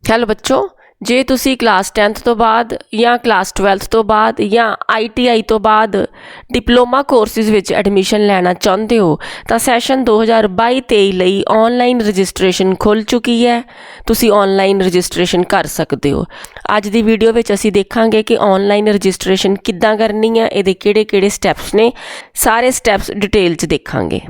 Hello ਬੱਚੋ, ਜੇ ਤੁਸੀਂ ਕਲਾਸ 10th ਤੋਂ ਬਾਅਦ ਜਾਂ ਕਲਾਸ 12th ਤੋਂ ਬਾਅਦ ਜਾਂ ITI ਤੋਂ ਬਾਅਦ ਡਿਪਲੋਮਾ ਕੋਰਸਿਸ ਵਿੱਚ ਐਡਮਿਸ਼ਨ ਲੈਣਾ ਚਾਹੁੰਦੇ ਹੋ ਤਾਂ ਸੈਸ਼ਨ 2022-23 ਲਈ ਆਨਲਾਈਨ ਰਜਿਸਟ੍ਰੇਸ਼ਨ ਖੁੱਲ੍ਹ ਚੁੱਕੀ ਹੈ। ਤੁਸੀਂ ਆਨਲਾਈਨ ਰਜਿਸਟ੍ਰੇਸ਼ਨ ਕਰ ਸਕਦੇ ਹੋ। ਅੱਜ ਦੀ ਵੀਡੀਓ ਵਿੱਚ ਅਸੀਂ ਦੇਖਾਂਗੇ ਕਿ ਆਨਲਾਈਨ ਰਜਿਸਟ੍ਰੇਸ਼ਨ ਕਿੱਦਾਂ ਕਰਨੀ ਹੈ, ਇਹਦੇ ਕਿਹੜੇ ਸਟੈਪਸ ਨੇ, ਸਾਰੇ ਸਟੈਪਸ ਡਿਟੇਲ 'ਚ ਦੇਖਾਂਗੇ।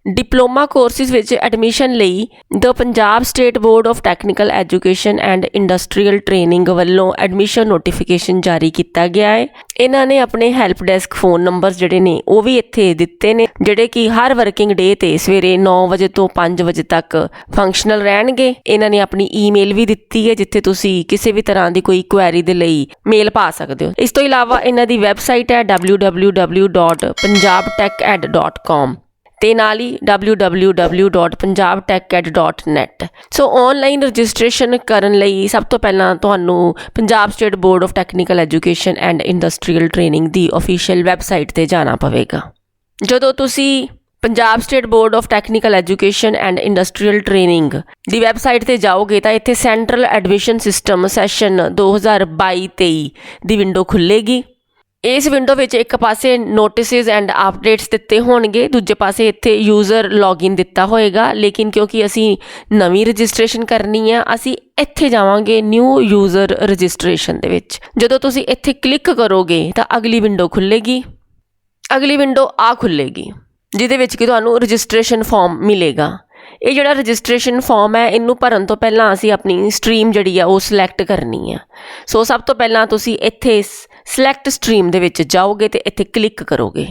ਡਿਪਲੋਮਾ ਕੋਰਸਿਸ ਵਿੱਚ ਐਡਮਿਸ਼ਨ ਲਈ the Punjab state board of technical education and industrial training ਵੱਲੋਂ ਐਡਮਿਸ਼ਨ ਨੋਟੀਫਿਕੇਸ਼ਨ ਜਾਰੀ ਕੀਤਾ ਗਿਆ ਹੈ। ਇਹਨਾਂ ਨੇ ਆਪਣੇ ਹੈਲਪ ਡੈਸਕ ਫੋਨ ਨੰਬਰ ਜਿਹੜੇ ਨੇ ਉਹ ਵੀ ਇੱਥੇ ਦਿੱਤੇ ਨੇ, ਜਿਹੜੇ ਕਿ ਹਰ ਵਰਕਿੰਗ ਡੇ ਤੇ ਸਵੇਰੇ 9 ਵਜੇ ਤੋਂ 5 ਵਜੇ ਤੱਕ ਫੰਕਸ਼ਨਲ ਰਹਿਣਗੇ। ਇਹਨਾਂ ਨੇ ਆਪਣੀ ਈਮੇਲ ਵੀ ਦਿੱਤੀ ਹੈ ਜਿੱਥੇ ਤੁਸੀਂ ਕਿਸੇ ਵੀ ਤਰ੍ਹਾਂ ਦੀ ਕੋਈ ਕੁਐਰੀ ਦੇ ਲਈ ਮੇਲ ਪਾ ਸਕਦੇ ਹੋ। ਇਸ ਤੋਂ ਇਲਾਵਾ ਇਹਨਾਂ ਦੀ ਵੈਬਸਾਈਟ ਹੈ www.punjabteched.com ਤੇ ਨਾਲ ਹੀ www.punjabteched.net। ਸੋ ਆਨਲਾਈਨ ਰਜਿਸਟ੍ਰੇਸ਼ਨ ਕਰਨ ਲਈ ਸਭ ਤੋਂ ਪਹਿਲਾਂ ਤੁਹਾਨੂੰ Punjab state board of technical education and industrial training the official website ਤੇ ਜਾਣਾ ਪਵੇਗਾ। ਜਦੋਂ ਤੁਸੀਂ Punjab state board of technical education and industrial training the website ਤੇ ਜਾਓਗੇ ਤਾਂ ਇੱਥੇ ਸੈਂਟਰਲ ਐਡਮਿਸ਼ਨ ਸਿਸਟਮ ਸੈਸ਼ਨ 2022-23 ਦੀ ਵਿੰਡੋ ਖੁੱਲ੍ਹੇਗੀ। ਇਸ ਵਿੰਡੋ ਵਿੱਚ ਇੱਕ ਪਾਸੇ ਨੋਟਿਸਿਸ ਐਂਡ ਅਪਡੇਟਸ ਦਿੱਤੇ ਹੋਣਗੇ, ਦੂਜੇ ਪਾਸੇ ਇੱਥੇ ਯੂਜ਼ਰ ਲੌਗਇਨ ਦਿੱਤਾ ਹੋਏਗਾ। ਲੇਕਿਨ ਕਿਉਂਕਿ ਅਸੀਂ ਨਵੀਂ ਰਜਿਸਟ੍ਰੇਸ਼ਨ ਕਰਨੀ ਹੈ, ਅਸੀਂ ਇੱਥੇ ਜਾਵਾਂਗੇ ਨਿਊ ਯੂਜ਼ਰ ਰਜਿਸਟ੍ਰੇਸ਼ਨ ਦੇ ਵਿੱਚ। ਜਦੋਂ ਤੁਸੀਂ ਇੱਥੇ ਕਲਿੱਕ ਕਰੋਗੇ ਤਾਂ ਅਗਲੀ ਵਿੰਡੋ ਖੁੱਲ੍ਹੇਗੀ। ਅਗਲੀ ਵਿੰਡੋ ਆ ਖੁੱਲ੍ਹੇਗੀ ਜਿਹਦੇ ਵਿੱਚ ਕਿ ਤੁਹਾਨੂੰ ਰਜਿਸਟ੍ਰੇਸ਼ਨ ਫਾਰਮ ਮਿਲੇਗਾ। ਇਹ ਜਿਹੜਾ ਰਜਿਸਟ੍ਰੇਸ਼ਨ ਫਾਰਮ ਹੈ, ਇਹਨੂੰ ਭਰਨ ਤੋਂ ਪਹਿਲਾਂ ਅਸੀਂ ਆਪਣੀ ਸਟਰੀਮ ਜਿਹੜੀ ਆ ਉਹ ਸਿਲੈਕਟ ਕਰਨੀ ਆ। ਸੋ ਸਭ ਤੋਂ ਪਹਿਲਾਂ ਤੁਸੀਂ ਇੱਥੇ ਸਿਲੈਕਟ ਸਟਰੀਮ ਦੇ ਵਿੱਚ ਜਾਓਗੇ ਤੇ ਇੱਥੇ ਕਲਿੱਕ ਕਰੋਗੇ।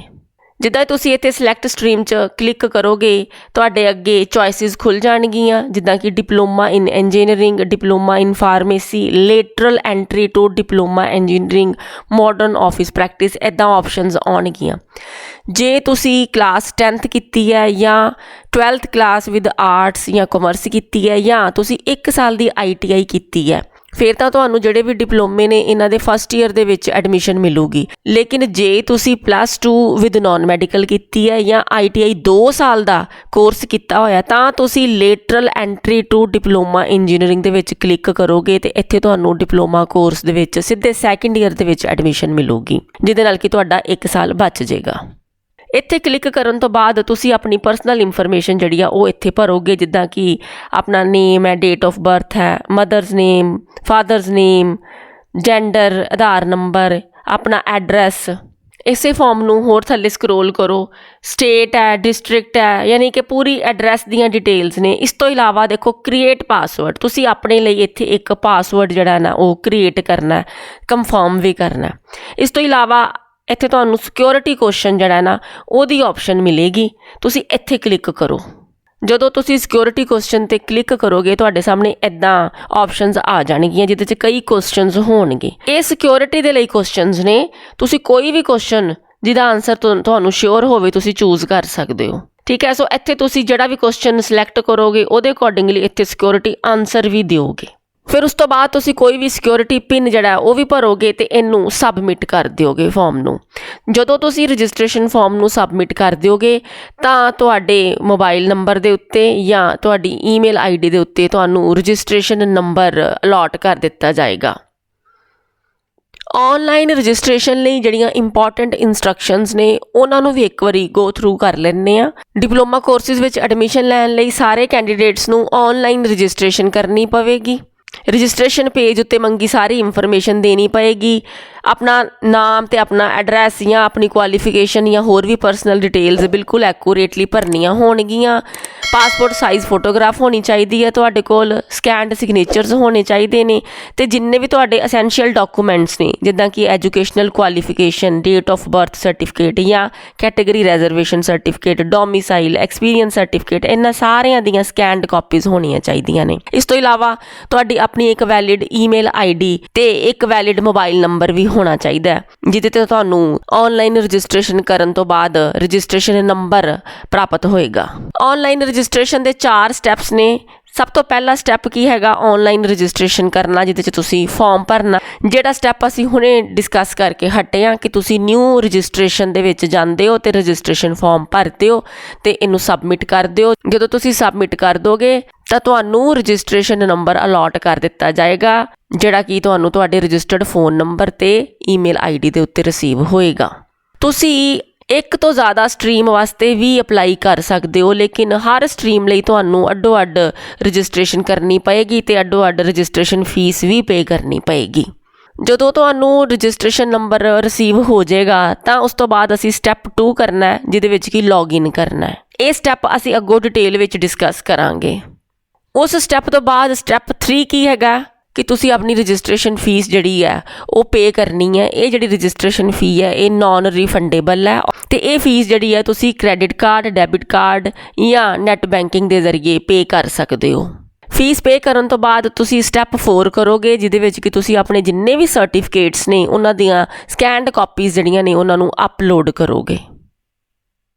ਜਿੱਦਾਂ ਤੁਸੀਂ ਇੱਥੇ ਸਿਲੈਕਟ ਸਟਰੀਮ 'ਚ ਕਲਿੱਕ ਕਰੋਗੇ ਤੁਹਾਡੇ ਅੱਗੇ ਚੋਇਸਿਸ ਖੁੱਲ੍ਹ ਜਾਣਗੀਆਂ, ਜਿੱਦਾਂ ਕਿ diploma in engineering, diploma in pharmacy, lateral entry to diploma engineering, modern office practice, ਇੱਦਾਂ ਆਪਸ਼ਨਸ ਆਉਣਗੀਆਂ। ਜੇ ਤੁਸੀਂ ਕਲਾਸ 10th ਕੀਤੀ ਹੈ ਜਾਂ 12th ਕਲਾਸ ਵਿਦ ਆਰਟਸ ਜਾਂ ਕਾਮਰਸ ਕੀਤੀ ਹੈ ਜਾਂ ਤੁਸੀਂ 1 ਸਾਲ ਦੀ ITI ਕੀਤੀ ਹੈ, ਫਿਰ ਤਾਂ ਤੁਹਾਨੂੰ ਜਿਹੜੇ ਵੀ ਡਿਪਲੋਮੇ ਨੇ ਇਹਨਾਂ ਦੇ ਫਸਟ ਈਅਰ ਦੇ ਵਿੱਚ ਐਡਮਿਸ਼ਨ ਮਿਲੂਗੀ। ਲੇਕਿਨ ਜੇ ਤੁਸੀਂ +2 ਵਿਦ ਨਾਨ ਮੈਡੀਕਲ ਕੀਤੀ ਹੈ ਜਾਂ ITI 2 ਸਾਲ ਦਾ ਕੋਰਸ ਕੀਤਾ ਹੋਇਆ ਤਾਂ ਤੁਸੀਂ ਲੇਟਰਲ ਐਂਟਰੀ ਟੂ ਡਿਪਲੋਮਾ ਇੰਜੀਨੀਅਰਿੰਗ ਦੇ ਵਿੱਚ ਕਲਿੱਕ ਕਰੋਗੇ ਤੇ ਇੱਥੇ ਤੁਹਾਨੂੰ ਡਿਪਲੋਮਾ ਕੋਰਸ ਦੇ ਵਿੱਚ ਸਿੱਧੇ ਸੈਕੰਡ ਈਅਰ ਦੇ ਵਿੱਚ ਐਡਮਿਸ਼ਨ ਮਿਲੂਗੀ, ਜਿਹਦੇ ਨਾਲ ਕਿ ਤੁਹਾਡਾ 1 ਸਾਲ ਬਚ ਜਾਏਗਾ। ਇੱਥੇ ਕਲਿੱਕ ਕਰਨ ਤੋਂ ਬਾਅਦ ਤੁਸੀਂ ਆਪਣੀ ਪਰਸਨਲ ਇਨਫੋਰਮੇਸ਼ਨ ਜਿਹੜੀ ਆ ਉਹ ਇੱਥੇ ਭਰੋਗੇ, ਜਿੱਦਾਂ ਕਿ ਆਪਣਾ ਨੇਮ ਹੈ, ਡੇਟ ਆਫ ਬਰਥ ਹੈ, ਮਦਰਸ ਨੇਮ, ਫਾਦਰਸ ਨੇਮ, ਜੈਂਡਰ, ਆਧਾਰ ਨੰਬਰ, ਆਪਣਾ ਐਡਰੈਸ। ਇਸੇ ਫਾਰਮ ਨੂੰ ਹੋਰ ਥੱਲੇ ਸਕਰੋਲ ਕਰੋ, ਸਟੇਟ ਹੈ, ਡਿਸਟ੍ਰਿਕਟ ਹੈ, ਯਾਨੀ ਕਿ ਪੂਰੀ ਐਡਰੈਸ ਦੀਆਂ ਡਿਟੇਲਸ ਨੇ। ਇਸ ਤੋਂ ਇਲਾਵਾ ਦੇਖੋ ਕ੍ਰੀਏਟ ਪਾਸਵਰਡ, ਤੁਸੀਂ ਆਪਣੇ ਲਈ ਇੱਥੇ ਇੱਕ ਪਾਸਵਰਡ ਜਿਹੜਾ ਨਾ ਉਹ ਕ੍ਰੀਏਟ ਕਰਨਾ, ਕੰਫਰਮ ਵੀ ਕਰਨਾ। ਇਸ ਤੋਂ ਇਲਾਵਾ ਇੱਥੇ ਤੁਹਾਨੂੰ ਸਿਕਿਉਰਿਟੀ ਕੁਐਸਚਨ ਜਿਹੜਾ ਨਾ ਉਹਦੀ ਆਪਸ਼ਨ ਮਿਲੇਗੀ, ਤੁਸੀਂ ਇੱਥੇ ਕਲਿੱਕ ਕਰੋ। ਜਦੋਂ ਤੁਸੀਂ ਸਿਕਿਉਰਿਟੀ ਕੁਐਸਚਨ 'ਤੇ ਕਲਿੱਕ ਕਰੋਗੇ ਤੁਹਾਡੇ ਸਾਹਮਣੇ ਇੱਦਾਂ ਆਪਸ਼ਨਸ ਆ ਜਾਣਗੀਆਂ ਜਿਹਦੇ 'ਚ ਕਈ ਕੁਐਸਚਨਸ ਹੋਣਗੇ। ਇਹ ਸਿਕਿਉਰਿਟੀ ਦੇ ਲਈ ਕੁਐਸਚਨਸ ਨੇ, ਤੁਸੀਂ ਕੋਈ ਵੀ ਕੁਐਸਚਨ ਜਿਹਦਾ ਆਨਸਰ ਤੁਹਾਨੂੰ ਸ਼ੋਰ ਹੋਵੇ ਤੁਸੀਂ ਚੂਜ਼ ਕਰ ਸਕਦੇ ਹੋ। ਠੀਕ ਹੈ, ਸੋ ਇੱਥੇ ਤੁਸੀਂ ਜਿਹੜਾ ਵੀ ਕੁਐਸਚਨ ਸਿਲੈਕਟ ਕਰੋਗੇ ਉਹਦੇ ਅਕੋਰਡਿੰਗਲੀ ਇੱਥੇ ਸਿਕਿਉਰਿਟੀ ਆਨਸਰ ਵੀ ਦਿਓਗੇ। ਫਿਰ ਉਸ ਤੋਂ ਬਾਅਦ ਤੁਸੀਂ ਕੋਈ ਵੀ ਸਿਕਿਉਰਿਟੀ ਪਿਨ ਜਿਹੜਾ ਉਹ ਵੀ ਭਰੋਗੇ ਤੇ ਇਹਨੂੰ ਸਬਮਿਟ ਕਰ ਦਿਓਗੇ ਫਾਰਮ ਨੂੰ। ਜਦੋਂ ਤੁਸੀਂ ਰਜਿਸਟ੍ਰੇਸ਼ਨ ਫਾਰਮ ਨੂੰ ਸਬਮਿਟ ਕਰ ਦਿਓਗੇ ਤਾਂ ਤੁਹਾਡੇ ਮੋਬਾਈਲ ਨੰਬਰ ਦੇ ਉੱਤੇ ਜਾਂ ਤੁਹਾਡੀ ਈਮੇਲ ID ਦੇ ਉੱਤੇ ਤੁਹਾਨੂੰ ਰਜਿਸਟ੍ਰੇਸ਼ਨ ਨੰਬਰ ਅਲਾਟ ਕਰ ਦਿੱਤਾ ਜਾਏਗਾ। ਆਨਲਾਈਨ ਰਜਿਸਟ੍ਰੇਸ਼ਨ ਲਈ ਜਿਹੜੀਆਂ ਇੰਪੋਰਟੈਂਟ ਇਨਸਟਰਕਸ਼ਨਸ ਨੇ ਉਹਨਾਂ ਨੂੰ ਵੀ ਇੱਕ ਵਾਰੀ ਗੋ ਥਰੂ ਕਰ ਲੈਂਦੇ ਆ। ਡਿਪਲੋਮਾ ਕੋਰਸਿਸ ਵਿੱਚ ਐਡਮਿਸ਼ਨ ਲੈਣ ਲਈ ਸਾਰੇ ਕੈਂਡੀਡੇਟਸ ਨੂੰ ਆਨਲਾਈਨ ਰਜਿਸਟ੍ਰੇਸ਼ਨ ਕਰਨੀ ਪਵੇਗੀ। ਰਜਿਸਟ੍ਰੇਸ਼ਨ ਪੇਜ ਉੱਤੇ ਮੰਗੀ ਸਾਰੀ ਇਨਫੋਰਮੇਸ਼ਨ ਦੇਣੀ ਪਏਗੀ, ਆਪਣਾ ਨਾਮ ਤੇ ਆਪਣਾ ਐਡਰੈਸ ਜਾਂ ਆਪਣੀ ਕੁਆਲੀਫਿਕੇਸ਼ਨ ਜਾਂ ਹੋਰ ਵੀ ਪਰਸਨਲ ਡਿਟੇਲਸ ਬਿਲਕੁਲ ਐਕੂਰੇਟਲੀ ਭਰਨੀਆਂ ਹੋਣਗੀਆਂ। ਪਾਸਪੋਰਟ ਸਾਈਜ਼ ਫੋਟੋਗ੍ਰਾਫ ਹੋਣੀ ਚਾਹੀਦੀ ਹੈ ਤੁਹਾਡੇ ਕੋਲ, ਸਕੈਨਡ ਸਿਗਨੇਚਰਸ ਹੋਣੇ ਚਾਹੀਦੇ ਨੇ ਤੇ ਜਿੰਨੇ ਵੀ ਤੁਹਾਡੇ ਅਸੈਂਸ਼ੀਅਲ ਡਾਕੂਮੈਂਟਸ ਨੇ ਜਿੱਦਾਂ ਕਿ educational qualification, date of birth certificate ਜਾਂ category reservation certificate, domicile, experience certificate, ਇਹਨਾਂ ਸਾਰਿਆਂ ਦੀਆਂ ਸਕੈਨਡ ਕਾਪੀਜ਼ ਹੋਣੀਆਂ ਚਾਹੀਦੀਆਂ ਨੇ। ਇਸ ਤੋਂ ਇਲਾਵਾ ਤੁਹਾਡੀ ਆਪਣੀ ਇੱਕ ਵੈਲਿਡ ਈਮੇਲ ID ਤੇ ਇੱਕ ਵੈਲਿਡ ਮੋਬਾਈਲ ਨੰਬਰ ਵੀ ਹੋਣਾ ਚਾਹੀਦਾ ਹੈ ਜਿਹਦੇ ਤੇ ਤੁਹਾਨੂੰ ਆਨਲਾਈਨ ਰਜਿਸਟ੍ਰੇਸ਼ਨ ਕਰਨ ਤੋਂ ਬਾਅਦ ਰਜਿਸਟ੍ਰੇਸ਼ਨ ਨੰਬਰ ਪ੍ਰਾਪਤ ਹੋਏਗਾ। ਆਨਲਾਈਨ ਰਜਿਸਟ੍ਰੇਸ਼ਨ ਦੇ 4 ਸਟੈਪਸ ਨੇ। ਸਭ ਤੋਂ ਪਹਿਲਾ ਸਟੈਪ ਕੀ ਹੈਗਾ, ਆਨਲਾਈਨ ਰਜਿਸਟ੍ਰੇਸ਼ਨ ਕਰਨਾ, ਜਿਹਦੇ 'ਚ ਤੁਸੀਂ ਫਾਰਮ ਭਰਨਾ। ਜਿਹੜਾ ਸਟੈਪ ਅਸੀਂ ਹੁਣੇ ਡਿਸਕਸ ਕਰਕੇ ਹਟੇ ਹਾਂ ਕਿ ਤੁਸੀਂ ਨਿਊ ਰਜਿਸਟ੍ਰੇਸ਼ਨ ਦੇ ਵਿੱਚ ਜਾਂਦੇ ਹੋ ਤੇ ਰਜਿਸਟ੍ਰੇਸ਼ਨ ਫਾਰਮ ਭਰਦੇ ਹੋ ਤੇ ਇਹਨੂੰ ਸਬਮਿਟ ਕਰ ਦਿਓ। ਜਦੋਂ ਤੁਸੀਂ ਸਬਮਿਟ ਕਰ ਦੋਗੇ ਤਾਂ ਤੁਹਾਨੂੰ ਰਜਿਸਟ੍ਰੇਸ਼ਨ ਨੰਬਰ ਅਲਾਟ ਕਰ ਦਿੱਤਾ ਜਾਏਗਾ, ਜਿਹੜਾ ਕਿ ਤੁਹਾਨੂੰ ਤੁਹਾਡੇ ਰਜਿਸਟਰਡ ਫੋਨ ਨੰਬਰ ਤੇ ਈਮੇਲ ਆਈਡੀ ਦੇ ਉੱਤੇ ਰਿਸੀਵ ਹੋਏਗਾ। ਤੁਸੀਂ ਇੱਕ ਤੋਂ ਜ਼ਿਆਦਾ ਸਟਰੀਮ ਵਾਸਤੇ ਵੀ ਅਪਲਾਈ ਕਰ ਸਕਦੇ ਹੋ, ਲੇਕਿਨ ਹਰ ਸਟਰੀਮ ਲਈ ਤੁਹਾਨੂੰ ਅੱਡੋ ਅੱਡ ਰਜਿਸਟ੍ਰੇਸ਼ਨ ਕਰਨੀ ਪਏਗੀ ਤੇ ਅੱਡੋ ਅੱਡ ਰਜਿਸਟ੍ਰੇਸ਼ਨ ਫੀਸ ਵੀ ਪੇ ਕਰਨੀ ਪਏਗੀ। ਜਦੋਂ ਤੁਹਾਨੂੰ ਰਜਿਸਟ੍ਰੇਸ਼ਨ ਨੰਬਰ ਰਿਸੀਵ ਹੋ ਜਾਏਗਾ ਤਾਂ ਉਸ ਤੋਂ ਬਾਅਦ ਅਸੀਂ ਸਟੈਪ 2 ਕਰਨਾ ਹੈ, ਜਿਹਦੇ ਵਿੱਚ ਕਿ ਲੌਗਇਨ ਕਰਨਾ ਹੈ। ਇਹ ਸਟੈਪ ਅਸੀਂ ਅੱਗੋਂ ਡਿਟੇਲ ਵਿੱਚ ਡਿਸਕਸ ਕਰਾਂਗੇ। ਉਸ ਸਟੈਪ ਤੋਂ ਬਾਅਦ ਸਟੈਪ 3 ਕੀ ਹੈਗਾ ਕਿ ਤੁਸੀਂ ਆਪਣੀ ਰਜਿਸਟ੍ਰੇਸ਼ਨ ਫੀਸ ਜਿਹੜੀ ਹੈ ਉਹ ਪੇ ਕਰਨੀ ਹੈ। ਇਹ ਜਿਹੜੀ ਰਜਿਸਟ੍ਰੇਸ਼ਨ ਫੀ ਹੈ ਇਹ ਨਾਨ ਰੀਫੰਡੇਬਲ ਹੈ ਤੇ ਇਹ ਫੀਸ ਜਿਹੜੀ ਹੈ ਤੁਸੀਂ ਕ੍ਰੈਡਿਟ ਕਾਰਡ, ਡੈਬਿਟ ਕਾਰਡ ਜਾਂ ਨੈੱਟ ਬੈਂਕਿੰਗ ਦੇ ਜ਼ਰੀਏ ਪੇ ਕਰ ਸਕਦੇ ਹੋ। ਫੀਸ ਪੇ ਕਰਨ ਤੋਂ ਬਾਅਦ ਤੁਸੀਂ ਸਟੈਪ 4 ਕਰੋਗੇ, ਜਿਹਦੇ ਵਿੱਚ ਕਿ ਤੁਸੀਂ ਆਪਣੇ ਜਿੰਨੇ ਵੀ ਸਰਟੀਫਿਕੇਟਸ ਨੇ ਉਹਨਾਂ ਦੀਆਂ ਸਕੈਨਡ ਕਾਪੀਜ਼ ਜਿਹੜੀਆਂ ਨੇ ਉਹਨਾਂ ਨੂੰ ਅਪਲੋਡ ਕਰੋਗੇ।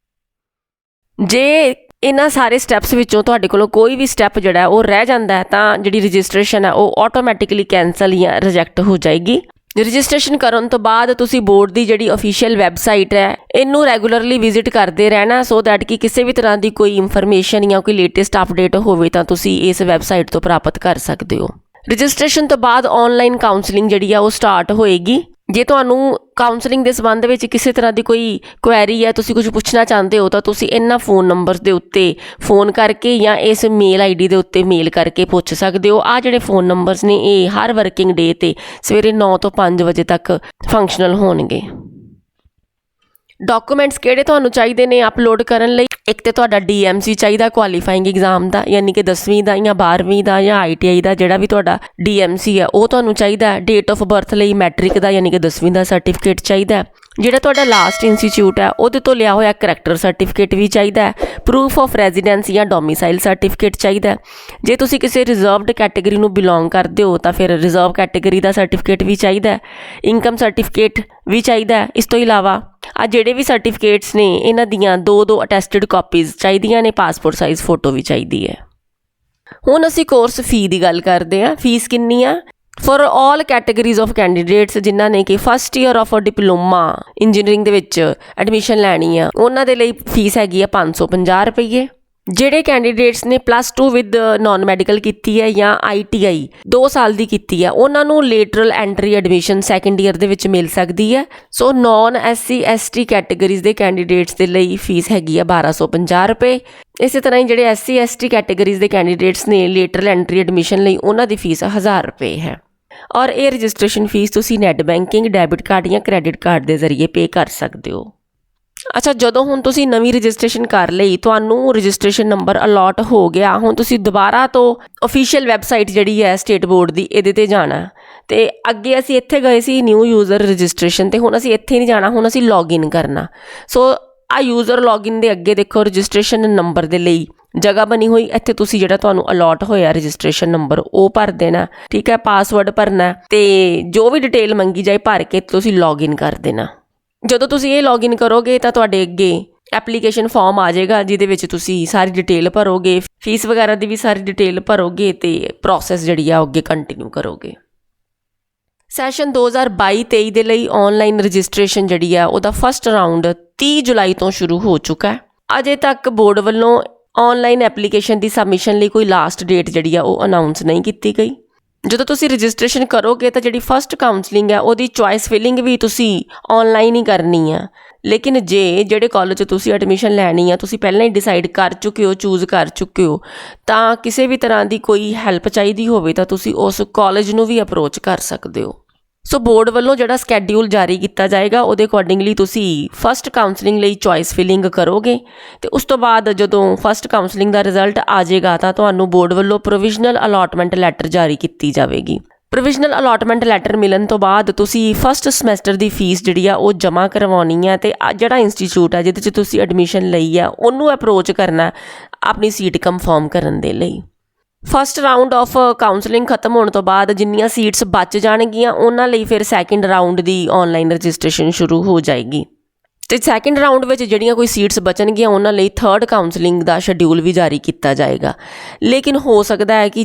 ਜੇ ਇਹਨਾਂ ਸਾਰੇ ਸਟੈਪਸ ਵਿੱਚੋਂ ਤੁਹਾਡੇ ਕੋਲੋਂ ਕੋਈ ਵੀ ਸਟੈਪ ਜਿਹੜਾ ਉਹ ਰਹਿ ਜਾਂਦਾ ਹੈ ਤਾਂ ਜਿਹੜੀ ਰਜਿਸਟ੍ਰੇਸ਼ਨ ਹੈ ਉਹ ਆਟੋਮੈਟਿਕਲੀ ਕੈਂਸਲ ਜਾਂ ਰਿਜੈਕਟ ਹੋ ਜਾਏਗੀ। ਰਜਿਸਟ੍ਰੇਸ਼ਨ ਕਰਨ ਤੋਂ ਬਾਅਦ ਤੁਸੀਂ ਬੋਰਡ ਦੀ ਜਿਹੜੀ ਅਫੀਸ਼ੀਅਲ ਵੈਬਸਾਈਟ ਹੈ ਇਹਨੂੰ ਰੈਗੂਲਰਲੀ ਵਿਜ਼ਿਟ ਕਰਦੇ ਰਹਿਣਾ, ਸੋ ਦੈਟ ਕਿ ਕਿਸੇ ਵੀ ਤਰ੍ਹਾਂ ਦੀ ਕੋਈ ਇਨਫੋਰਮੇਸ਼ਨ ਜਾਂ ਕੋਈ ਲੇਟੈਸਟ ਅਪਡੇਟ ਹੋਵੇ ਤਾਂ ਤੁਸੀਂ ਇਸ ਵੈਬਸਾਈਟ ਤੋਂ ਪ੍ਰਾਪਤ ਕਰ ਸਕਦੇ ਹੋ। ਰਜਿਸਟ੍ਰੇਸ਼ਨ ਤੋਂ ਬਾਅਦ ਆਨਲਾਈਨ ਕਾਉਂਸਲਿੰਗ ਜਿਹੜੀ ਆ ਉਹ ਸਟਾਰਟ ਹੋਏਗੀ। ਜੇ ਤੁਹਾਨੂੰ ਕਾਉਂਸਲਿੰਗ ਦੇ ਸੰਬੰਧ ਵਿੱਚ ਕਿਸੇ ਤਰ੍ਹਾਂ ਦੀ ਕੋਈ ਕੁਐਰੀ ਹੈ, ਤੁਸੀਂ ਕੁਝ ਪੁੱਛਣਾ ਚਾਹੁੰਦੇ ਹੋ ਤਾਂ ਤੁਸੀਂ ਇਹਨਾਂ ਫੋਨ ਨੰਬਰਸ ਦੇ ਉੱਤੇ ਫੋਨ ਕਰਕੇ ਜਾਂ ਇਸ ਮੇਲ ਆਈਡੀ ਦੇ ਉੱਤੇ ਮੇਲ ਕਰਕੇ ਪੁੱਛ ਸਕਦੇ ਹੋ। ਆਹ ਜਿਹੜੇ ਫੋਨ ਨੰਬਰਸ ਨੇ ਇਹ ਹਰ ਵਰਕਿੰਗ ਡੇ ਤੇ ਸਵੇਰੇ 9 ਤੋਂ 5 ਵਜੇ ਤੱਕ ਫੰਕਸ਼ਨਲ ਹੋਣਗੇ। ਡਾਕੂਮੈਂਟਸ ਕਿਹੜੇ ਤੁਹਾਨੂੰ ਚਾਹੀਦੇ ਨੇ ਅਪਲੋਡ ਕਰਨ ਲਈ? ਇੱਕ ਤੇ ਤੁਹਾਡਾ DMC ਚਾਹੀਦਾ, ਕੁਆਲੀਫਾਈਂਗ ਐਗਜ਼ਾਮ ਦਾ, ਯਾਨੀ ਕਿ 10ਵੀਂ ਦਾ ਜਾਂ 12ਵੀਂ ਦਾ ਜਾਂ ITI ਦਾ ਜਿਹੜਾ ਵੀ ਤੁਹਾਡਾ DMC ਹੈ ਉਹ ਤੁਹਾਨੂੰ ਚਾਹੀਦਾ। ਡੇਟ ਆਫ ਬਰਥ ਲਈ ਮੈਟ੍ਰਿਕ ਦਾ ਯਾਨੀ ਕਿ 10ਵੀਂ ਦਾ ਸਰਟੀਫਿਕੇਟ ਚਾਹੀਦਾ। ਜਿਹੜਾ ਤੁਹਾਡਾ ਲਾਸਟ ਇੰਸਟੀਚਿਊਟ ਹੈ ਉਹਦੇ ਤੋਂ ਲਿਆ ਹੋਇਆ ਕਰੈਕਟਰ ਸਰਟੀਫਿਕੇਟ ਵੀ ਚਾਹੀਦਾ। ਪ੍ਰੂਫ ਆਫ ਰੈਜ਼ੀਡੈਂਸ ਜਾਂ ਡੋਮਿਸਾਈਲ ਸਰਟੀਫਿਕੇਟ ਚਾਹੀਦਾ। ਜੇ ਤੁਸੀਂ ਕਿਸੇ ਰਿਜ਼ਰਵਡ ਕੈਟੇਗਰੀ ਨੂੰ ਬਿਲੋਂਗ ਕਰਦੇ ਹੋ ਤਾਂ ਫਿਰ ਰਿਜ਼ਰਵ ਕੈਟੇਗਰੀ ਦਾ ਸਰਟੀਫਿਕੇਟ ਵੀ ਚਾਹੀਦਾ। ਇਨਕਮ ਸਰਟੀਫਿਕੇਟ ਵੀ ਚਾਹੀਦਾ। ਇਸ ਤੋਂ ਇਲਾਵਾ ਆ ਜਿਹੜੇ ਵੀ ਸਰਟੀਫਿਕੇਟਸ ਨੇ ਇਹਨਾਂ ਦੀਆਂ 2 ਅਟੈਸਟਡ ਕਾਪੀਜ਼ ਚਾਹੀਦੀਆਂ ਨੇ, ਪਾਸਪੋਰਟ ਸਾਈਜ਼ ਫੋਟੋ ਵੀ ਚਾਹੀਦੀ ਹੈ। ਹੁਣ ਅਸੀਂ ਕੋਰਸ ਫੀ ਦੀ ਗੱਲ ਕਰਦੇ ਹਾਂ। ਫੀਸ ਕਿੰਨੀ ਆ? For all categories of candidates ਜਿਨ੍ਹਾਂ ਨੇ ਕਿ first year of diploma engineering ਦੇ ਵਿੱਚ ਐਡਮਿਸ਼ਨ ਲੈਣੀ ਆ, ਉਹਨਾਂ ਦੇ ਲਈ ਫੀਸ ਹੈਗੀ ਆ 550 ਰੁਪਏ। ਜਿਹੜੇ ਕੈਂਡੀਡੇਟਸ ਨੇ +2 ਵਿਦ ਨਾਨ ਮੈਡੀਕਲ ਕੀਤੀ ਹੈ ਜਾਂ ITI 2 ਸਾਲ ਦੀ ਕੀਤੀ ਹੈ ਉਹਨਾਂ ਨੂੰ ਲੇਟਰਲ ਐਂਟਰੀ ਐਡਮਿਸ਼ਨ ਸੈਕੰਡ ਈਅਰ ਦੇ ਵਿੱਚ ਮਿਲ ਸਕਦੀ ਹੈ। ਸੋ ਨਾਨ SC ST ਕੈਟੇਗਰੀਜ਼ ਦੇ ਕੈਂਡੀਡੇਟਸ ਦੇ ਲਈ ਫੀਸ ਹੈਗੀ ਆ 1250 ਰੁਪਏ। ਇਸੇ ਤਰ੍ਹਾਂ ਹੀ ਜਿਹੜੇ SC ST ਕੈਟੇਗਰੀਜ਼ ਦੇ ਕੈਂਡੀਡੇਟਸ ਨੇ ਲੇਟਰਲ ਐਂਟਰੀ ਐਡਮਿਸ਼ਨ ਲਈ ਉਹਨਾਂ ਦੀ ਫੀਸ 1000 ਰੁਪਏ ਹੈ। ਔਰ ਇਹ ਰਜਿਸਟ੍ਰੇਸ਼ਨ ਫੀਸ ਤੁਸੀਂ ਨੈੱਟ ਬੈਂਕਿੰਗ, ਡੈਬਿਟ ਕਾਰਡ ਜਾਂ ਕ੍ਰੈਡਿਟ ਕਾਰਡ ਦੇ ਜ਼ਰੀਏ ਪੇ ਕਰ ਸਕਦੇ ਹੋ। ਅੱਛਾ, ਜਦੋਂ ਹੁਣ ਤੁਸੀਂ ਨਵੀਂ ਰਜਿਸਟ੍ਰੇਸ਼ਨ ਕਰ ਲਈ, ਤੁਹਾਨੂੰ ਰਜਿਸਟ੍ਰੇਸ਼ਨ ਨੰਬਰ ਅਲਾਟ ਹੋ ਗਿਆ, ਹੁਣ ਤੁਸੀਂ ਦੁਬਾਰਾ ਤੋਂ ਅਫੀਸ਼ੀਅਲ ਵੈਬਸਾਈਟ ਜਿਹੜੀ ਹੈ ਸਟੇਟ ਬੋਰਡ ਦੀ ਇਹਦੇ 'ਤੇ ਜਾਣਾ। ਤੇ ਅੱਗੇ ਅਸੀਂ ਇੱਥੇ ਗਏ ਸੀ ਨਿਊ ਯੂਜ਼ਰ ਰਜਿਸਟ੍ਰੇਸ਼ਨ ਤੇ, ਹੁਣ ਅਸੀਂ ਇੱਥੇ ਨਹੀਂ ਜਾਣਾ, ਹੁਣ ਅਸੀਂ ਲੌਗਇਨ ਕਰਨਾ। ਸੋ ਆ ਯੂਜ਼ਰ ਲੌਗਇਨ ਦੇ ਅੱਗੇ ਦੇਖੋ ਰਜਿਸਟ੍ਰੇਸ਼ਨ ਨੰਬਰ ਦੇ ਲਈ ਜਗ੍ਹਾ ਬਣੀ ਹੋਈ, ਇੱਥੇ ਤੁਸੀਂ ਜਿਹੜਾ ਤੁਹਾਨੂੰ ਅਲਾਟ ਹੋਇਆ ਰਜਿਸਟ੍ਰੇਸ਼ਨ ਨੰਬਰ ਉਹ ਭਰ ਦੇਣਾ। ਠੀਕ ਹੈ, ਪਾਸਵਰਡ ਭਰਨਾ ਤੇ ਜੋ ਵੀ ਡਿਟੇਲ ਮੰਗੀ ਜਾਏ ਭਰ ਕੇ ਤੁਸੀਂ ਲੌਗਇਨ ਕਰ ਦੇਣਾ। ਜਦੋਂ ਤੁਸੀਂ ਇਹ ਲੌਗਇਨ ਕਰੋਗੇ ਤਾਂ ਤੁਹਾਡੇ ਅੱਗੇ ਐਪਲੀਕੇਸ਼ਨ ਫਾਰਮ ਆ ਜਾਏਗਾ, ਜਿਹਦੇ ਵਿੱਚ ਤੁਸੀਂ ਸਾਰੀ ਡਿਟੇਲ ਭਰੋਗੇ, ਫੀਸ ਵਗੈਰਾ ਦੀ ਵੀ ਸਾਰੀ ਡਿਟੇਲ ਭਰੋਗੇ ਤੇ ਪ੍ਰੋਸੈਸ ਜਿਹੜੀ ਆ ਅੱਗੇ ਕੰਟੀਨਿਊ ਕਰੋਗੇ। ਸੈਸ਼ਨ 2022-23 ਦੇ ਲਈ ਆਨਲਾਈਨ ਰਜਿਸਟ੍ਰੇਸ਼ਨ ਜਿਹੜੀ ਆ ਉਹਦਾ ਫਸਟ ਰਾਊਂਡ 30 ਜੁਲਾਈ ਤੋਂ ਸ਼ੁਰੂ ਹੋ ਚੁੱਕਾ ਹੈ। ਅਜੇ ਤੱਕ ਬੋਰਡ ਵੱਲੋਂ ਆਨਲਾਈਨ ਐਪਲੀਕੇਸ਼ਨ ਦੀ ਸਬਮਿਸ਼ਨ ਲਈ ਕੋਈ ਲਾਸਟ ਡੇਟ ਜਿਹੜੀ ਆ ਉਹ ਅਨਾਉਂਸ ਨਹੀਂ ਕੀਤੀ ਗਈ। ਜਦੋਂ ਤੁਸੀਂ ਰਜਿਸਟ੍ਰੇਸ਼ਨ ਕਰੋਗੇ ਤਾਂ ਜਿਹੜੀ ਫਸਟ ਕਾਉਂਸਲਿੰਗ ਹੈ ਉਹਦੀ ਚੋਇਸ ਫਿਲਿੰਗ ਵੀ ਤੁਸੀਂ ਆਨਲਾਈਨ ਹੀ ਕਰਨੀ ਆ। ਲੇਕਿਨ ਜਿਹੜੇ ਕਾਲਜ 'ਚ ਤੁਸੀਂ ਐਡਮਿਸ਼ਨ ਲੈਣੀ ਆ ਤੁਸੀਂ ਪਹਿਲਾਂ ਹੀ ਡਿਸਾਈਡ ਕਰ ਚੁੱਕੇ ਹੋ, ਚੂਜ਼ ਕਰ ਚੁੱਕੇ ਹੋ, ਤਾਂ ਕਿਸੇ ਵੀ ਤਰ੍ਹਾਂ ਦੀ ਕੋਈ ਹੈਲਪ ਚਾਹੀਦੀ ਹੋਵੇ ਤਾਂ ਤੁਸੀਂ ਉਸ ਕਾਲਜ ਨੂੰ ਵੀ ਅਪਰੋਚ ਕਰ ਸਕਦੇ ਹੋ। ਸੋ ਬੋਰਡ ਵੱਲੋਂ ਜਿਹੜਾ ਸਕੈਡਿਊਲ ਜਾਰੀ ਕੀਤਾ ਜਾਏਗਾ ਉਹਦੇ ਅਕੋਰਡਿੰਗਲੀ ਤੁਸੀਂ ਫਸਟ ਕਾਉਂਸਲਿੰਗ ਲਈ ਚੋਇਸ ਫਿਲਿੰਗ ਕਰੋਗੇ ਤੇ ਉਸ ਤੋਂ ਬਾਅਦ ਜਦੋਂ ਫਸਟ ਕਾਉਂਸਲਿੰਗ ਦਾ ਰਿਜ਼ਲਟ ਆ ਜਾਏਗਾ ਤਾਂ ਤੁਹਾਨੂੰ ਬੋਰਡ ਵੱਲੋਂ ਪ੍ਰੋਵਿਜ਼ਨਲ ਅਲਾਟਮੈਂਟ ਲੈਟਰ ਜਾਰੀ ਕੀਤੀ ਜਾਵੇਗੀ। ਪ੍ਰੋਵਿਜ਼ਨਲ ਅਲਾਟਮੈਂਟ ਲੈਟਰ ਮਿਲਣ ਤੋਂ ਬਾਅਦ ਤੁਸੀਂ ਫਸਟ ਸਮੈਸਟਰ ਦੀ ਫੀਸ ਜਿਹੜੀ ਆ ਉਹ ਜਮ੍ਹਾਂ ਕਰਵਾਉਣੀ ਹੈ ਤੇ ਜਿਹੜਾ ਇੰਸਟੀਚਿਊਟ ਹੈ ਜਿਹਦੇ 'ਚ ਤੁਸੀਂ ਐਡਮਿਸ਼ਨ ਲਈ ਆ ਉਹਨੂੰ ਅਪਰੋਚ ਕਰਨਾ ਆਪਣੀ ਸੀਟ ਕੰਫਰਮ ਕਰਨ ਦੇ ਲਈ। ਫਸਟ ਰਾਊਂਡ ਆਫ ਕਾਉਂਸਲਿੰਗ ਖਤਮ ਹੋਣ ਤੋਂ ਬਾਅਦ ਜਿੰਨੀਆਂ ਸੀਟਸ ਬਚ ਜਾਣਗੀਆਂ ਉਹਨਾਂ ਲਈ ਫਿਰ ਸੈਕਿੰਡ ਰਾਊਂਡ ਦੀ ਆਨਲਾਈਨ ਰਜਿਸਟ੍ਰੇਸ਼ਨ ਸ਼ੁਰੂ ਹੋ ਜਾਏਗੀ। ਤੇ ਸੈਕਿੰਡ ਰਾਊਂਡ ਵਿੱਚ ਜਿਹੜੀਆਂ ਕੋਈ ਸੀਟਸ ਬਚਣਗੀਆਂ ਉਹਨਾਂ ਲਈ ਥਰਡ ਕਾਉਂਸਲਿੰਗ ਦਾ ਸ਼ਡਿਊਲ ਵੀ ਜਾਰੀ ਕੀਤਾ ਜਾਏਗਾ। ਲੇਕਿਨ ਹੋ ਸਕਦਾ ਹੈ ਕਿ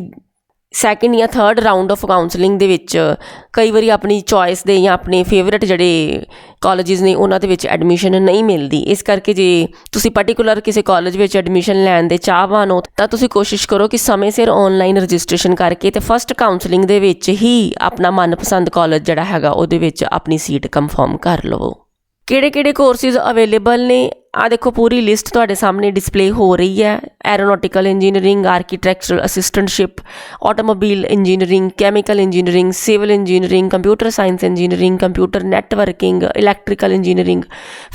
ਸੈਕਿੰਡ ਜਾਂ ਥਰਡ ਰਾਊਂਡ ਆਫ ਕਾਉਂਸਲਿੰਗ ਦੇ ਵਿੱਚ ਕਈ ਵਾਰੀ ਆਪਣੀ ਚੋਇਸ ਦੇ ਜਾਂ ਆਪਣੇ ਫੇਵਰੇਟ ਜਿਹੜੇ ਕਾਲਜਿਸ ਨੇ ਉਹਨਾਂ ਦੇ ਵਿੱਚ ਐਡਮਿਸ਼ਨ ਨਹੀਂ ਮਿਲਦੀ। ਇਸ ਕਰਕੇ ਜੇ ਤੁਸੀਂ ਪਾਰਟੀਕੂਲਰ ਕਿਸੇ ਕਾਲਜ ਵਿੱਚ ਐਡਮਿਸ਼ਨ ਲੈਣ ਦੇ ਚਾਹਵਾਨ ਹੋ ਤਾਂ ਤੁਸੀਂ ਕੋਸ਼ਿਸ਼ ਕਰੋ ਕਿ ਸਮੇਂ ਸਿਰ ਆਨਲਾਈਨ ਰਜਿਸਟ੍ਰੇਸ਼ਨ ਕਰਕੇ ਤੇ ਫਸਟ ਕਾਉਂਸਲਿੰਗ ਦੇ ਵਿੱਚ ਹੀ ਆਪਣਾ ਮਨਪਸੰਦ ਕਾਲਜ ਜਿਹੜਾ ਹੈਗਾ ਉਹਦੇ ਵਿੱਚ ਆਪਣੀ ਸੀਟ ਕੰਫਰਮ ਕਰ ਲਵੋ। ਕਿਹੜੇ ਕੋਰਸਿਸ ਅਵੇਲੇਬਲ ਨੇ ਆ ਦੇਖੋ, ਪੂਰੀ ਲਿਸਟ ਤੁਹਾਡੇ ਸਾਹਮਣੇ ਡਿਸਪਲੇ ਹੋ ਰਹੀ ਹੈ। Aeronautical engineering, architectural assistantship, automobile engineering, chemical engineering, civil engineering, computer science engineering, computer networking, electrical engineering,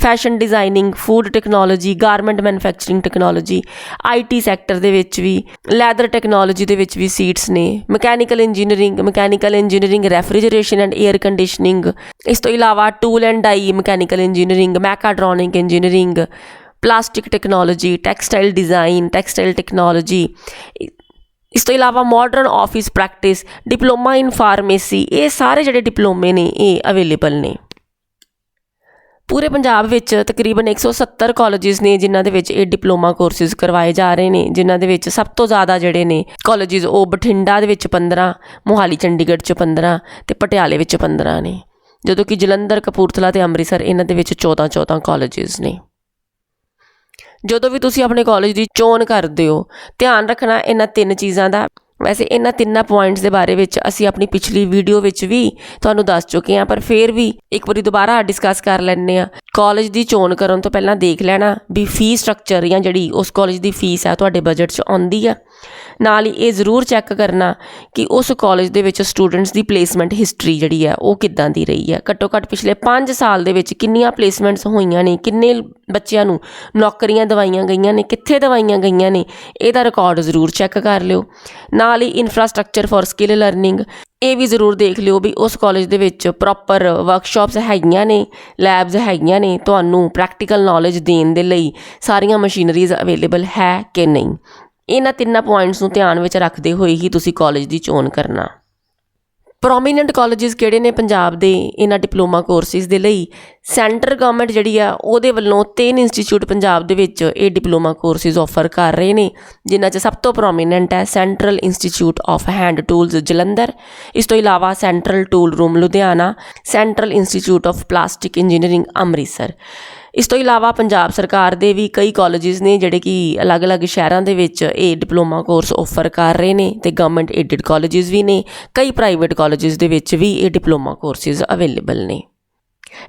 fashion designing, food technology, garment manufacturing technology, IT sector ਦੇ ਵਿੱਚ ਵੀ, ਲੈਦਰ ਟੈਕਨੋਲੋਜੀ ਦੇ ਵਿੱਚ ਵੀ ਸੀਟਸ ਨੇ, mechanical engineering, refrigeration and air conditioning, ਇਸ ਤੋਂ ਇਲਾਵਾ tool and die mechanical engineering, mechatronic engineering, plastic technology, textile design, textile technology, ਇਸ ਤੋਂ ਇਲਾਵਾ modern office practice, diploma in pharmacy, ਇਹ ਸਾਰੇ ਜਿਹੜੇ ਡਿਪਲੋਮੇ ਨੇ ਇਹ ਅਵੇਲੇਬਲ ਨੇ। ਪੂਰੇ ਪੰਜਾਬ ਵਿੱਚ ਤਕਰੀਬਨ 170 ਕਾਲਜਿਸ ਨੇ ਜਿਨ੍ਹਾਂ ਦੇ ਵਿੱਚ ਇਹ ਡਿਪਲੋਮਾ ਕੋਰਸਿਸ ਕਰਵਾਏ ਜਾ ਰਹੇ ਨੇ, ਜਿਨ੍ਹਾਂ ਦੇ ਵਿੱਚ ਸਭ ਤੋਂ ਜ਼ਿਆਦਾ ਜਿਹੜੇ ਨੇ ਕਾਲਜਿਸ ਉਹ ਬਠਿੰਡਾ ਦੇ ਵਿੱਚ 15, ਮੋਹਾਲੀ ਚੰਡੀਗੜ੍ਹ 'ਚ 15 ਤੇ ਪਟਿਆਲੇ ਵਿੱਚ 15 ਨੇ, ਜਦੋਂ ਕਿ ਜਲੰਧਰ, ਕਪੂਰਥਲਾ ਤੇ ਅੰਮ੍ਰਿਤਸਰ ਇਹਨਾਂ ਦੇ ਵਿੱਚ 14 ਕਾਲਜਿਸ ਨੇ। ਜਦੋਂ ਵੀ ਤੁਸੀਂ ਆਪਣੇ ਕਾਲਜ ਦੀ ਚੋਣ ਕਰਦੇ ਹੋ ਧਿਆਨ ਰੱਖਣਾ ਇਹਨਾਂ 3 ਚੀਜ਼ਾਂ ਦਾ। ਵੈਸੇ ਇਹਨਾਂ 3 ਪੁਆਇੰਟਸ ਦੇ ਬਾਰੇ ਵਿੱਚ ਅਸੀਂ ਆਪਣੀ ਪਿਛਲੀ ਵੀਡੀਓ ਵਿੱਚ ਵੀ ਤੁਹਾਨੂੰ ਦੱਸ ਚੁੱਕੇ ਹਾਂ, ਪਰ ਫਿਰ ਵੀ ਇੱਕ ਵਾਰੀ ਦੁਬਾਰਾ ਡਿਸਕਸ ਕਰ ਲੈਂਦੇ ਹਾਂ। ਕਾਲਜ ਦੀ ਚੋਣ ਕਰਨ ਤੋਂ ਪਹਿਲਾਂ ਦੇਖ ਲੈਣਾ ਵੀ ਫੀਸ ਸਟਰਕਚਰ ਜਾਂ ਜਿਹੜੀ ਉਸ ਕਾਲਜ ਦੀ ਫੀਸ ਹੈ ਤੁਹਾਡੇ ਬਜਟ 'ਚ ਆਉਂਦੀ ਆ। ਨਾਲ ਹੀ ਇਹ ਜ਼ਰੂਰ ਚੈੱਕ ਕਰਨਾ ਕਿ ਉਸ ਕਾਲਜ ਦੇ ਵਿੱਚ ਸਟੂਡੈਂਟਸ ਦੀ ਪਲੇਸਮੈਂਟ ਹਿਸਟਰੀ ਜਿਹੜੀ ਹੈ ਉਹ ਕਿੱਦਾਂ ਦੀ ਰਹੀ ਹੈ। ਘੱਟੋ ਘੱਟ ਪਿਛਲੇ 5 ਸਾਲ ਦੇ ਵਿੱਚ ਕਿੰਨੀਆਂ ਪਲੇਸਮੈਂਟਸ ਹੋਈਆਂ ਨੇ, ਕਿੰਨੇ ਬੱਚਿਆਂ ਨੂੰ ਨੌਕਰੀਆਂ ਦਵਾਈਆਂ ਗਈਆਂ ਨੇ, ਕਿੱਥੇ ਦਵਾਈਆਂ ਗਈਆਂ ਨੇ, ਇਹਦਾ ਰਿਕਾਰਡ ਜ਼ਰੂਰ ਚੈੱਕ ਕਰ ਲਿਓ। ਨਾਲ ਹੀ ਇਨਫਰਾਸਟਰਕਚਰ ਫॉर ਸਕਿੱਲ ਲਰਨਿੰਗ ਇਹ ਵੀ ਜ਼ਰੂਰ ਦੇਖ ਲਿਓ ਵੀ ਉਸ ਕਾਲਜ ਦੇ ਵਿੱਚ ਪ੍ਰੋਪਰ ਵਰਕਸ਼ਾਪਸ ਹੈਗੀਆਂ ਨੇ, ਲੈਬਸ ਹੈਗੀਆਂ ਨੇ, ਤੁਹਾਨੂੰ ਪ੍ਰੈਕਟੀਕਲ ਨੌਲੇਜ ਦੇਣ ਦੇ ਲਈ ਸਾਰੀਆਂ ਮਸ਼ੀਨਰੀਜ਼ ਅਵੇਲੇਬਲ ਹੈ ਕਿ ਨਹੀਂ। ਇਹਨਾਂ 3 ਪੁਆਇੰਟਸ ਨੂੰ ਧਿਆਨ ਵਿੱਚ ਰੱਖਦੇ ਹੋਏ ਹੀ ਤੁਸੀਂ ਕਾਲਜ ਦੀ ਚੋਣ ਕਰਨਾ। ਪ੍ਰੋਮੀਨੈਂਟ ਕਾਲਜਿਸ ਕਿਹੜੇ ਨੇ ਪੰਜਾਬ ਦੇ ਇਹਨਾਂ ਡਿਪਲੋਮਾ ਕੋਰਸਿਸ ਦੇ ਲਈ? ਸੈਂਟਰ ਗਵਰਨਮੈਂਟ ਜਿਹੜੀ ਆ ਉਹਦੇ ਵੱਲੋਂ 3 ਇੰਸਟੀਚਿਊਟ ਪੰਜਾਬ ਦੇ ਵਿੱਚ ਇਹ ਡਿਪਲੋਮਾ ਕੋਰਸਿਸ ਆਫਰ ਕਰ ਰਹੇ ਨੇ, ਜਿਨ੍ਹਾਂ 'ਚ ਸਭ ਤੋਂ ਪ੍ਰੋਮੀਨੈਂਟ ਹੈ central institute of hand tools Jalandhar, ਇਸ ਤੋਂ ਇਲਾਵਾ central tool room Ludhiana, central institute of plastic engineering Amritsar. ਇਸ ਤੋਂ ਇਲਾਵਾ ਪੰਜਾਬ ਸਰਕਾਰ ਦੇ ਵੀ ਕਈ ਕਾਲਜਿਸ ਨੇ ਜਿਹੜੇ ਕਿ ਅਲੱਗ-ਅਲੱਗ ਸ਼ਹਿਰਾਂ ਦੇ ਵਿੱਚ ਇਹ ਡਿਪਲੋਮਾ ਕੋਰਸ ਆਫਰ ਕਰ ਰਹੇ ਨੇ ਤੇ ਗਵਰਨਮੈਂਟ ਏਡਡ ਕਾਲਜਿਸ ਵੀ ਨੇ, ਕਈ ਪ੍ਰਾਈਵੇਟ ਕਾਲਜਿਸ ਦੇ ਵਿੱਚ ਵੀ ਇਹ ਡਿਪਲੋਮਾ ਕੋਰਸਿਸ ਅਵੇਲੇਬਲ ਨੇ।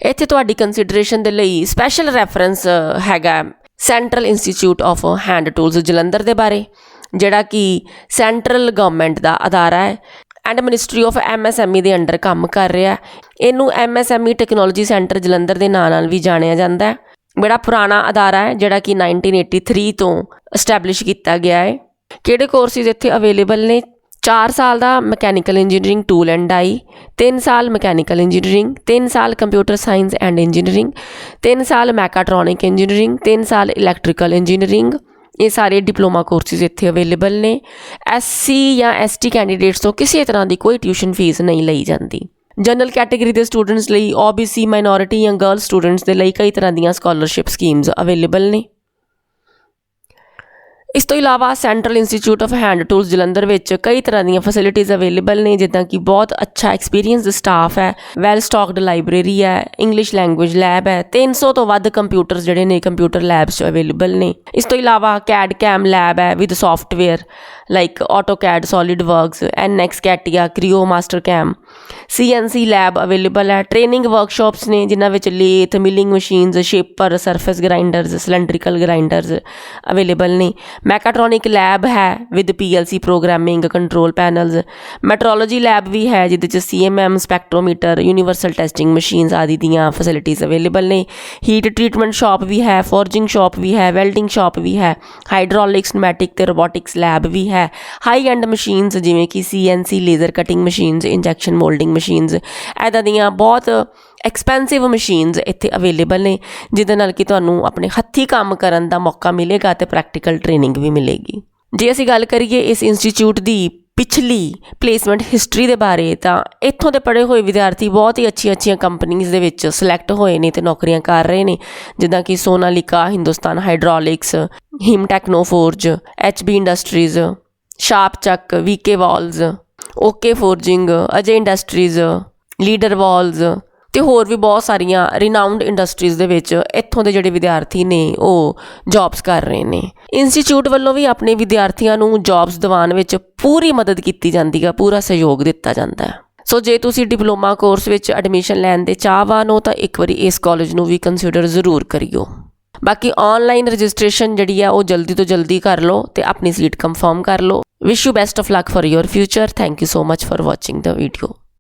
ਇੱਥੇ ਤੁਹਾਡੀ ਕੰਸੀਡਰੇਸ਼ਨ ਦੇ ਲਈ ਸਪੈਸ਼ਲ ਰੈਫਰੈਂਸ ਹੈਗਾ central institute of hand tools Jalandhar ਦੇ ਬਾਰੇ, ਜਿਹੜਾ ਕਿ ਸੈਂਟਰਲ ਗਵਰਨਮੈਂਟ ਦਾ ਅਦਾਰਾ ਹੈ ਐਂਡ ਮਿਨਿਸਟਰੀ ਆਫ MSME ਦੇ ਅੰਡਰ ਕੰਮ ਕਰ ਰਿਹਾ। ਇਹਨੂੰ MSME ਟੈਕਨੋਲੋਜੀ ਸੈਂਟਰ ਜਲੰਧਰ ਦੇ ਨਾਂ ਨਾਲ ਵੀ ਜਾਣਿਆ ਜਾਂਦਾ ਹੈ। ਬੜਾ ਪੁਰਾਣਾ ਅਦਾਰਾ ਹੈ ਜਿਹੜਾ ਕਿ 1983 ਤੋਂ ਐਸਟੈਬਲਿਸ਼ ਕੀਤਾ ਗਿਆ ਹੈ। ਕਿਹੜੇ ਕੋਰਸਿਸ ਇੱਥੇ ਅਵੇਲੇਬਲ ਨੇ? 4 ਸਾਲ ਦਾ mechanical engineering tool and die, 3 ਸਾਲ ਮਕੈਨੀਕਲ ਇੰਜੀਨੀਅਰਿੰਗ, 3 ਸਾਲ ਕੰਪਿਊਟਰ ਸਾਇੰਸ ਐਂਡ ਇੰਜੀਨੀਅਰਿੰਗ, 3 ਸਾਲ ਮੈਕਾਟ੍ਰੋਨਿਕ ਇੰਜੀਨੀਅਰਿੰਗ, 3 ਸਾਲ ਇਲੈਕਟ੍ਰੀਕਲ ਇੰਜੀਨੀਅਰਿੰਗ। ਇਹ ਸਾਰੇ ਡਿਪਲੋਮਾ ਕੋਰਸਿਸ ਇੱਥੇ ਅਵੇਲੇਬਲ ਨੇ। SC ਜਾਂ ST ਕੈਂਡੀਡੇਟਸ ਤੋਂ ਕਿਸੇ ਤਰ੍ਹਾਂ ਦੀ ਕੋਈ ਟਿਊਸ਼ਨ ਫੀਸ ਨਹੀਂ ਲਈ ਜਾਂਦੀ। ਜਨਰਲ ਕੈਟੇਗਰੀ ਦੇ ਸਟੂਡੈਂਟਸ ਲਈ, OBC ਮਾਈਨੋਰਿਟੀ ਜਾਂ ਗਰਲ ਸਟੂਡੈਂਟਸ ਦੇ ਲਈ ਕਈ ਤਰ੍ਹਾਂ ਦੀਆਂ ਸਕਾਲਰਸ਼ਿਪ ਸਕੀਮਸ ਅਵੇਲੇਬਲ ਨੇ। ਇਸ ਤੋਂ ਇਲਾਵਾ central institute of hand tools Jalandhar ਵਿੱਚ ਕਈ ਤਰ੍ਹਾਂ ਦੀਆਂ ਫੈਸਿਲਿਟੀਜ਼ ਅਵੇਲੇਬਲ ਨੇ, ਜਿੱਦਾਂ ਕਿ ਬਹੁਤ ਅੱਛਾ ਐਕਸਪੀਰੀਅੰਸਡ ਸਟਾਫ ਹੈ, ਵੈਲ ਸਟਾਕਡ ਲਾਇਬ੍ਰੇਰੀ ਹੈ, ਇੰਗਲਿਸ਼ ਲੈਂਗੁਏਜ ਲੈਬ ਹੈ, 300 ਤੋਂ ਵੱਧ ਕੰਪਿਊਟਰਸ ਜਿਹੜੇ ਨੇ ਕੰਪਿਊਟਰ ਲੈਬਸ 'ਚ ਅਵੇਲੇਬਲ ਨੇ। ਇਸ ਤੋਂ ਇਲਾਵਾ CAD CAM ਲੈਬ ਹੈ with software like AutoCAD, SolidWorks, NX CATIA, Creo, MasterCam, CNC lab available ਹੈ। ਟ੍ਰੇਨਿੰਗ ਵਰਕਸ਼ਾਪਸ ਨੇ ਜਿਨ੍ਹਾਂ ਵਿੱਚ lathe, milling machines, shaper, surface grinders, cylindrical grinders available ਨੇ। ਮੈਕਾਟ੍ਰੋਨਿਕ ਲੈਬ ਹੈ with PLC programming, control panels. Metrology lab ਵੀ ਹੈ ਜਿਹਦੇ 'ਚ CMM, spectrometer, universal testing machines ਆਦਿ ਦੀਆਂ ਫੈਸਿਲਿਟੀਜ਼ ਅਵੇਲੇਬਲ ਨੇ। ਹੀਟ ਟਰੀਟਮੈਂਟ ਸ਼ਾਪ ਵੀ ਹੈ, ਫੋਰਜਿੰਗ ਸ਼ਾਪ ਵੀ ਹੈ, ਵੈਲਡਿੰਗ ਸ਼ਾਪ ਵੀ ਹੈ, ਹਾਈਡ੍ਰੋਲਿਕਸ, ਨਮੈਟਿਕ ਤੇ ਰੋਬੋਟਿਕਸ ਲੈਬ ਵੀ ਹੈ। ਹਾਈ ਐਂਡ ਮਸ਼ੀਨਸ ਜਿਵੇਂ ਕਿ CNC, laser cutting machines, injection moulding machines, ਇੱਦਾਂ ਦੀਆਂ ਬਹੁਤ ਐਕਸਪੈਂਸਿਵ ਮਸ਼ੀਨਸ ਇੱਥੇ ਅਵੇਲੇਬਲ ਨੇ, ਜਿਹਦੇ ਨਾਲ ਕਿ ਤੁਹਾਨੂੰ ਆਪਣੇ ਹੱਥੀਂ ਕੰਮ ਕਰਨ ਦਾ ਮੌਕਾ ਮਿਲੇਗਾ ਅਤੇ ਪ੍ਰੈਕਟੀਕਲ ਟ੍ਰੇਨਿੰਗ ਵੀ ਮਿਲੇਗੀ। ਜੇ ਅਸੀਂ ਗੱਲ ਕਰੀਏ ਇਸ ਇੰਸਟੀਚਿਊਟ ਦੀ ਪਿਛਲੀ ਪਲੇਸਮੈਂਟ ਹਿਸਟਰੀ ਦੇ ਬਾਰੇ, ਤਾਂ ਇੱਥੋਂ ਦੇ ਪੜ੍ਹੇ ਹੋਏ ਵਿਦਿਆਰਥੀ ਬਹੁਤ ਹੀ ਅੱਛੀਆਂ ਕੰਪਨੀਜ਼ ਦੇ ਵਿੱਚ ਸਿਲੈਕਟ ਹੋਏ ਨੇ ਅਤੇ ਨੌਕਰੀਆਂ ਕਰ ਰਹੇ ਨੇ, ਜਿੱਦਾਂ ਕਿ ਸੋਨਾਲੀਕਾ, ਹਿੰਦੁਸਤਾਨ ਹਾਈਡ੍ਰੋਲਿਕਸ, ਹਿਮ ਟੈਕਨੋਫੋਰਜ, HB ਇੰਡਸਟਰੀਜ਼, ਸ਼ਾਰਪ ਚੱਕ, VK ਵਾਲਜ਼, OK ਫੋਰਜਿੰਗ, ਅਜੇ ਇੰਡਸਟਰੀਜ਼, ਲੀਡਰ ਵਾਲਜ਼ ਅਤੇ ਹੋਰ ਵੀ ਬਹੁਤ ਸਾਰੀਆਂ ਰਿਨਾਊਂਡ ਇੰਡਸਟਰੀਜ਼ ਦੇ ਵਿੱਚ ਇੱਥੋਂ ਦੇ ਜਿਹੜੇ ਵਿਦਿਆਰਥੀ ਨੇ ਉਹ ਜੌਬਸ ਕਰ ਰਹੇ ਨੇ। ਇੰਸਟੀਚਿਊਟ ਵੱਲੋਂ ਵੀ ਆਪਣੇ ਵਿਦਿਆਰਥੀਆਂ ਨੂੰ ਜੌਬਸ ਦਿਵਾਉਣ ਵਿੱਚ ਪੂਰੀ ਮਦਦ ਕੀਤੀ ਜਾਂਦੀ ਹੈ, ਪੂਰਾ ਸਹਿਯੋਗ ਦਿੱਤਾ ਜਾਂਦਾ ਹੈ। ਸੋ ਜੇ ਤੁਸੀਂ ਡਿਪਲੋਮਾ ਕੋਰਸ ਵਿੱਚ ਐਡਮਿਸ਼ਨ ਲੈਣ ਦੇ ਚਾਹਵਾਨ ਹੋ ਤਾਂ ਇੱਕ ਵਾਰੀ ਇਸ ਕਾਲਜ ਨੂੰ ਵੀ ਕੰਸੀਡਰ ਜ਼ਰੂਰ ਕਰਿਓ। ਬਾਕੀ ਆਨਲਾਈਨ ਰਜਿਸਟ੍ਰੇਸ਼ਨ ਜਿਹੜੀ ਆ ਉਹ ਜਲਦੀ ਤੋਂ ਜਲਦੀ ਕਰ ਲਓ ਅਤੇ ਆਪਣੀ ਸੀਟ ਕੰਫਰਮ ਕਰ ਲਓ। Wish you best of luck for your future. Thank you so much for watching the video.